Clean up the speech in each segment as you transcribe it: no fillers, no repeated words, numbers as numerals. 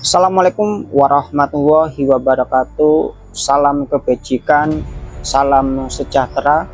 Assalamualaikum warahmatullahi wabarakatuh. Salam kebajikan, salam sejahtera,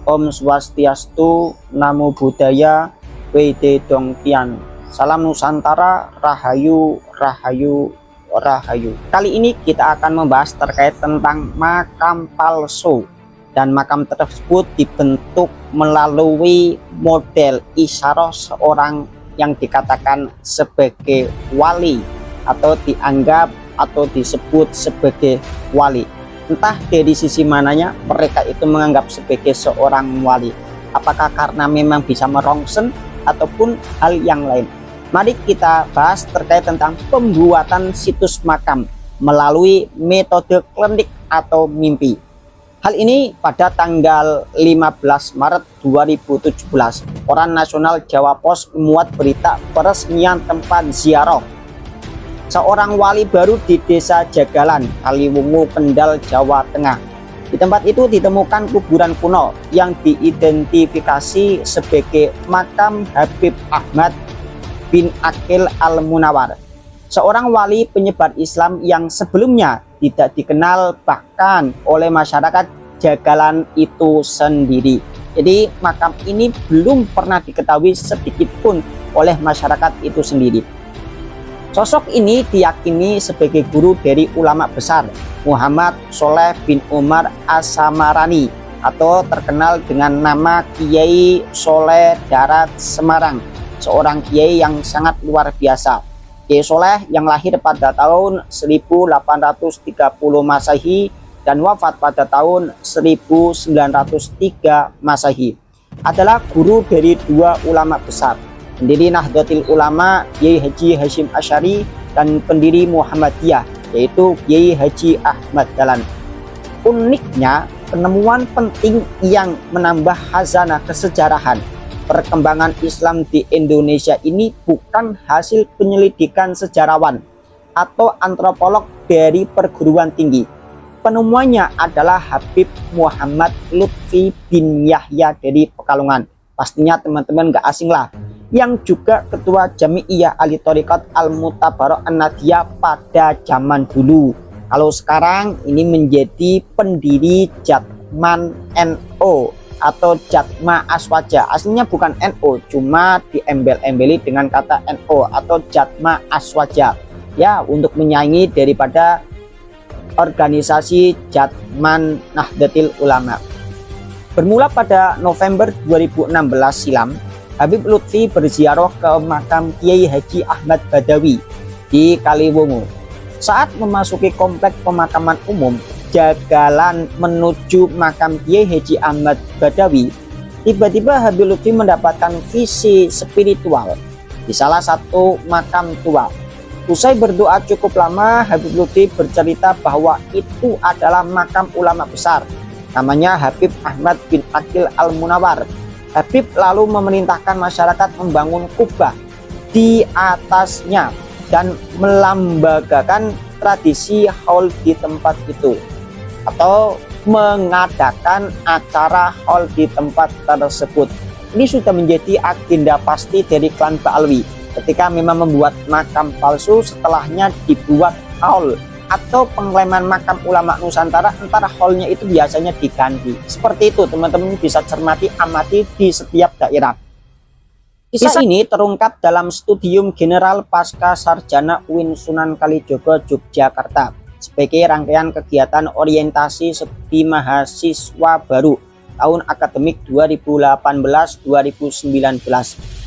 Om Swastiastu, Namo Buddhaya, Wede Dongtian. Salam Nusantara, Rahayu, Rahayu, Rahayu. Kali ini kita akan membahas terkait tentang makam palsu. Dan makam tersebut dibentuk melalui model isyarah seorang yang dikatakan sebagai wali, atau dianggap atau disebut sebagai wali. Entah dari sisi mananya mereka itu menganggap sebagai seorang wali, apakah karena memang bisa merongsen ataupun hal yang lain. Mari kita bahas terkait tentang pembuatan situs makam melalui metode klinik atau mimpi. Hal ini pada tanggal 15 Maret 2017 Koran Nasional Jawa Pos memuat berita peresmian tempat ziarah seorang wali baru di Desa Jagalan, Kaliwungu, Kendal, Jawa Tengah. Di tempat itu ditemukan kuburan kuno yang diidentifikasi sebagai makam Habib Ahmad bin Aqil Al-Munawar, seorang wali penyebar Islam yang sebelumnya tidak dikenal bahkan oleh masyarakat Jagalan itu sendiri. Jadi makam ini belum pernah diketahui sedikit pun oleh masyarakat itu sendiri. Sosok ini diyakini sebagai guru dari ulama besar Muhammad Sholeh bin Umar As-Samarani, atau terkenal dengan nama Kiai Sholeh Darat Semarang, seorang kiai yang sangat luar biasa. Kiai Sholeh yang lahir pada tahun 1830 Masehi dan wafat pada tahun 1903 Masehi adalah guru dari dua ulama besar, pendiri Nahdlatul Ulama Kiai Haji Hasyim Asy'ari dan pendiri Muhammadiyah yaitu Kiai Haji Ahmad Dahlan. Uniknya, penemuan penting yang menambah khazanah kesejarahan perkembangan Islam di Indonesia ini bukan hasil penyelidikan sejarawan atau antropolog dari perguruan tinggi. Penemuannya adalah Habib Muhammad Lutfi bin Yahya dari Pekalongan. Pastinya teman-teman gak asing lah, yang juga ketua Jami'iyah Ahli Thariqat Al-Mutabarok An-Nadiyah pada zaman dulu. Kalau sekarang ini menjadi pendiri Jatman NO atau Jatma Aswaja. Aslinya bukan NO, cuma diembel-embeli dengan kata NO atau Jatma Aswaja, ya, untuk menyaingi daripada organisasi Jatman Nahdlatul Ulama. Bermula pada November 2016 silam, Habib Lutfi berziarah ke makam Kiai Haji Ahmad Badawi di Kaliwungu. Saat memasuki komplek pemakaman umum Jagalan menuju makam Kiai Haji Ahmad Badawi, tiba-tiba Habib Lutfi mendapatkan visi spiritual di salah satu makam tua. Usai berdoa cukup lama, Habib Lutfi bercerita bahwa itu adalah makam ulama besar, namanya Habib Ahmad bin Aqil Al-Munawar. Habib lalu memerintahkan masyarakat membangun kubah di atasnya dan melambagakan tradisi haul di tempat itu, atau mengadakan acara haul di tempat tersebut. Ini sudah menjadi agenda pasti dari klan Ba'alwi. Ketika memang membuat makam palsu, setelahnya dibuat haul atau penggeleman makam ulama Nusantara, antara haulnya itu biasanya diganti. Seperti itu teman-teman bisa cermati, amati di setiap daerah. Kisah ini terungkap dalam Studium General Pasca Sarjana UIN Sunan Kalijogo Yogyakarta sebagai rangkaian kegiatan orientasi studi mahasiswa baru tahun akademik 2018-2019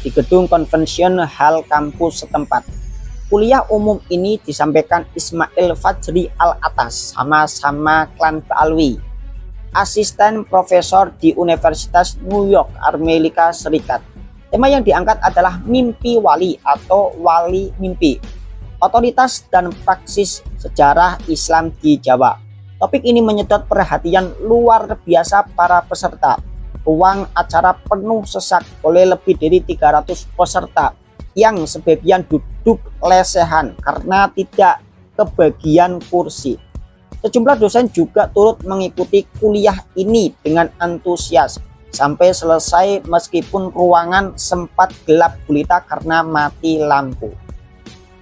di Gedung Convention Hall kampus setempat. Kuliah umum ini disampaikan Ismail Fajri Al-Atas, sama-sama klan Ba'alwi, asisten profesor di Universitas New York, Amerika Serikat. Tema yang diangkat adalah mimpi wali atau wali mimpi, otoritas dan praksis sejarah Islam di Jawa. Topik ini menyedot perhatian luar biasa para peserta. Ruang acara penuh sesak oleh lebih dari 300 peserta yang sebagian duduk lesehan karena tidak kebagian kursi. Sejumlah dosen juga turut mengikuti kuliah ini dengan antusias sampai selesai meskipun ruangan sempat gelap gulita karena mati lampu.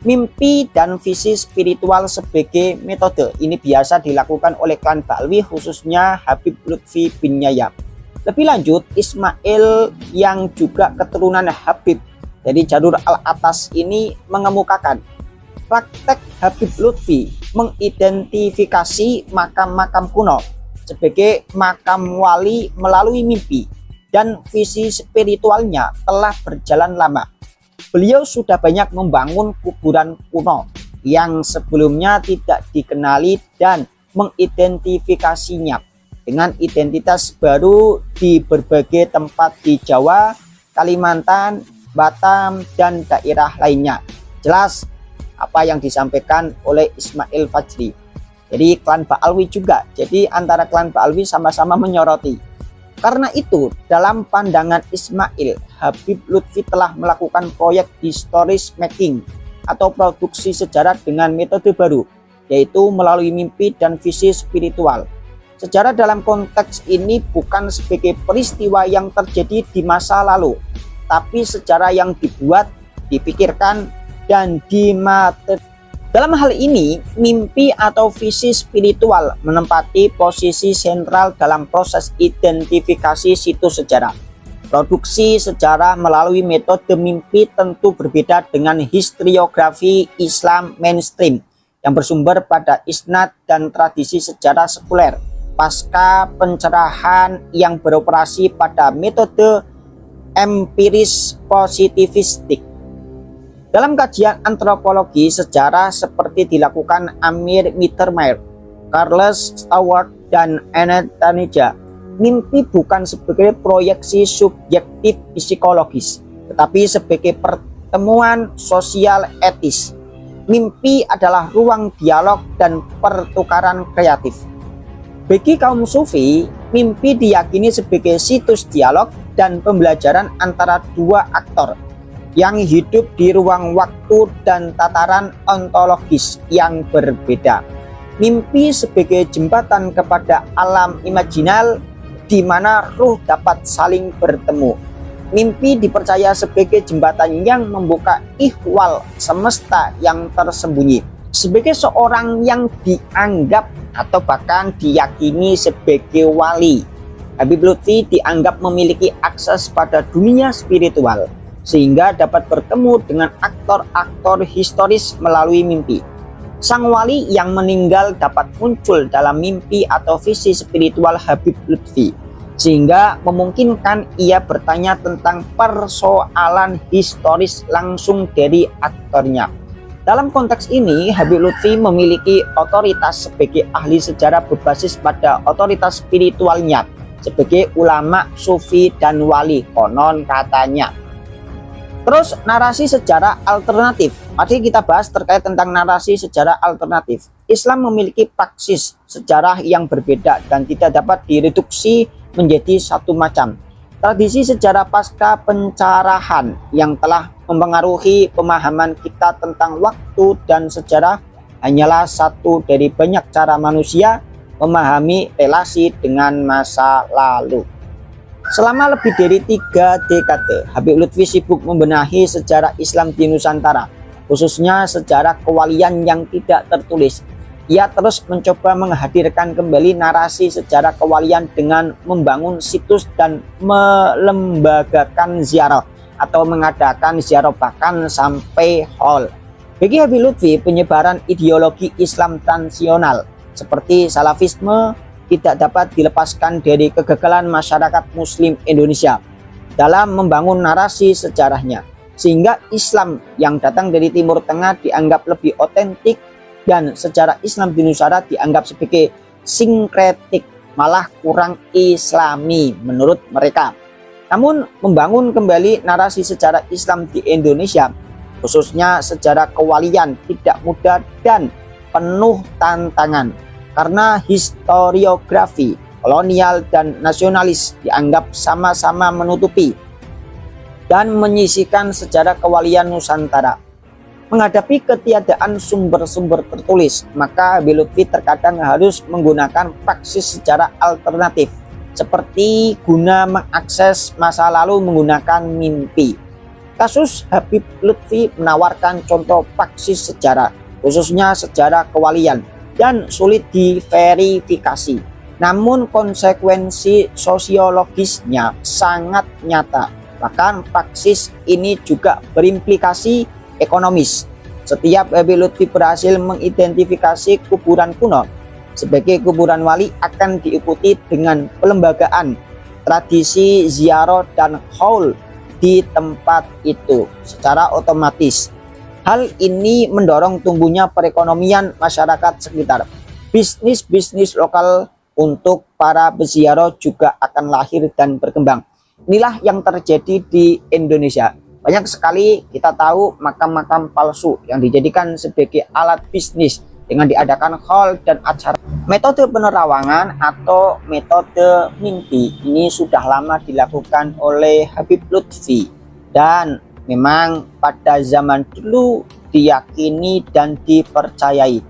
Mimpi dan visi spiritual sebagai metode ini biasa dilakukan oleh klan Ba'alwi, khususnya Habib Lutfi bin Yahya. Lebih lanjut, Ismail yang juga keturunan Habib dari jalur al-atas ini mengemukakan praktek Habib Lutfi mengidentifikasi makam-makam kuno sebagai makam wali melalui mimpi, dan visi spiritualnya telah berjalan lama. Beliau sudah banyak membangun kuburan kuno yang sebelumnya tidak dikenali dan mengidentifikasinya dengan identitas baru di berbagai tempat di Jawa, Kalimantan, Batam, dan daerah lainnya. Jelas apa yang disampaikan oleh Ismail Fajri. Jadi klan Ba'alwi juga. Jadi antara klan Ba'alwi sama-sama menyoroti. Karena itu, dalam pandangan Ismail, Habib Lutfi telah melakukan proyek historis making atau produksi sejarah dengan metode baru, yaitu melalui mimpi dan visi spiritual. Sejarah dalam konteks ini bukan sebagai peristiwa yang terjadi di masa lalu, tapi sejarah yang dibuat, dipikirkan, dan dimaterialisasi. Dalam hal ini, mimpi atau visi spiritual menempati posisi sentral dalam proses identifikasi situs sejarah. Produksi sejarah melalui metode mimpi tentu berbeda dengan historiografi Islam mainstream yang bersumber pada isnad dan tradisi sejarah sekuler pasca pencerahan yang beroperasi pada metode empiris positivistik. Dalam kajian antropologi sejarah seperti dilakukan Amir Mittermeier, Carles Stewart, dan Annette Taneja, mimpi bukan sebagai proyeksi subjektif psikologis, tetapi sebagai pertemuan sosial etis. Mimpi adalah ruang dialog dan pertukaran kreatif. Bagi kaum sufi, mimpi diyakini sebagai situs dialog dan pembelajaran antara dua aktor yang hidup di ruang waktu dan tataran ontologis yang berbeda. Mimpi sebagai jembatan kepada alam imajinal di mana ruh dapat saling bertemu. Mimpi dipercaya sebagai jembatan yang membuka ihwal semesta yang tersembunyi. Sebagai seorang yang dianggap atau bahkan diyakini sebagai wali, Habib Lutfi dianggap memiliki akses pada dunia spiritual, sehingga dapat bertemu dengan aktor-aktor historis melalui mimpi. Sang wali yang meninggal dapat muncul dalam mimpi atau visi spiritual Habib Lutfi, sehingga memungkinkan ia bertanya tentang persoalan historis langsung dari aktornya. Dalam konteks ini, Habib Lutfi memiliki otoritas sebagai ahli sejarah berbasis pada otoritas spiritualnya sebagai ulama, sufi, dan wali, konon katanya. Terus narasi sejarah alternatif. Mari kita bahas terkait tentang narasi sejarah alternatif. Islam memiliki praksis sejarah yang berbeda dan tidak dapat direduksi menjadi satu macam. Tradisi sejarah pasca pencerahan yang telah mempengaruhi pemahaman kita tentang waktu dan sejarah hanyalah satu dari banyak cara manusia memahami relasi dengan masa lalu. Selama lebih dari 3 dekade, Habib Lutfi sibuk membenahi sejarah Islam di Nusantara, khususnya sejarah kewalian yang tidak tertulis. Ia terus mencoba menghadirkan kembali narasi sejarah kewalian dengan membangun situs dan melembagakan ziarah atau mengadakan ziarah bahkan sampai haul. Bagi Habib Lutfi, penyebaran ideologi Islam transisional seperti salafisme tidak dapat dilepaskan dari kegagalan masyarakat Muslim Indonesia dalam membangun narasi sejarahnya, sehingga Islam yang datang dari Timur Tengah dianggap lebih otentik dan sejarah Islam di Nusantara dianggap sebagai sinkretik, malah kurang islami menurut mereka. Namun membangun kembali narasi sejarah Islam di Indonesia, khususnya sejarah kewalian, tidak mudah dan penuh tantangan. Karena historiografi, kolonial, dan nasionalis dianggap sama-sama menutupi dan menyisihkan sejarah kewalian Nusantara. Menghadapi ketiadaan sumber-sumber tertulis, maka Habib Lutfi terkadang harus menggunakan praksis sejarah alternatif, seperti guna mengakses masa lalu menggunakan mimpi. Kasus Habib Lutfi menawarkan contoh praksis sejarah, khususnya sejarah kewalian, dan sulit diverifikasi. Namun konsekuensi sosiologisnya sangat nyata. Bahkan praksis ini juga berimplikasi ekonomis. Setiap Habib Lutfi berhasil mengidentifikasi kuburan kuno sebagai kuburan wali akan diikuti dengan pelembagaan tradisi ziarah dan haul di tempat itu secara otomatis. Hal ini mendorong tumbuhnya perekonomian masyarakat sekitar. Bisnis-bisnis lokal untuk para peziarah juga akan lahir dan berkembang. Inilah yang terjadi di Indonesia. Banyak sekali kita tahu makam-makam palsu yang dijadikan sebagai alat bisnis dengan diadakan haul dan acara. Metode penerawangan atau metode mimpi ini sudah lama dilakukan oleh Habib Lutfi dan memang pada zaman dulu diyakini dan dipercayai.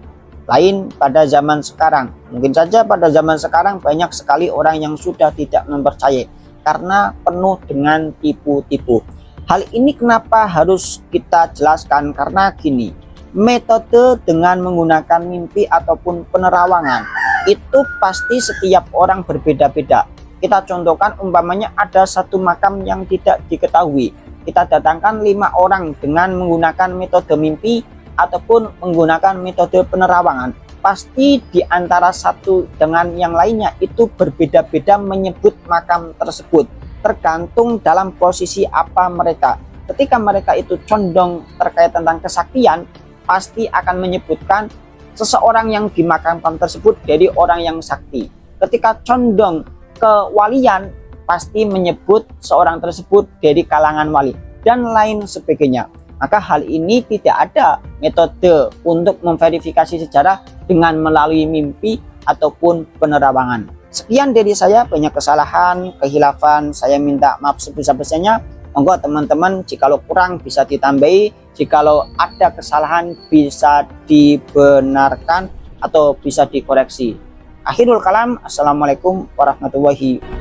Lain pada zaman sekarang. Mungkin saja pada zaman sekarang banyak sekali orang yang sudah tidak mempercayai karena penuh dengan tipu-tipu. Hal ini kenapa harus kita jelaskan? Karena gini, metode dengan menggunakan mimpi ataupun penerawangan itu pasti setiap orang berbeda-beda. Kita contohkan umpamanya ada satu makam yang tidak diketahui, kita datangkan 5 orang dengan menggunakan metode mimpi ataupun menggunakan metode penerawangan. Pasti di antara satu dengan yang lainnya itu berbeda-beda menyebut makam tersebut, tergantung dalam posisi apa mereka. Ketika mereka itu condong terkait tentang kesaktian, pasti akan menyebutkan seseorang yang dimakamkan tersebut dari orang yang sakti. Ketika condong kewalian, pasti menyebut seorang tersebut dari kalangan wali dan lain sebagainya. Maka hal ini tidak ada metode untuk memverifikasi sejarah dengan melalui mimpi ataupun penerawangan. Sekian dari saya, banyak kesalahan, kehilafan, saya minta maaf sebesar-besarnya. Monggo teman-teman, jikalau kurang bisa ditambahi, jikalau ada kesalahan bisa dibenarkan atau bisa dikoreksi. Akhirul kalam, assalamualaikum warahmatullahi wabarakatuh.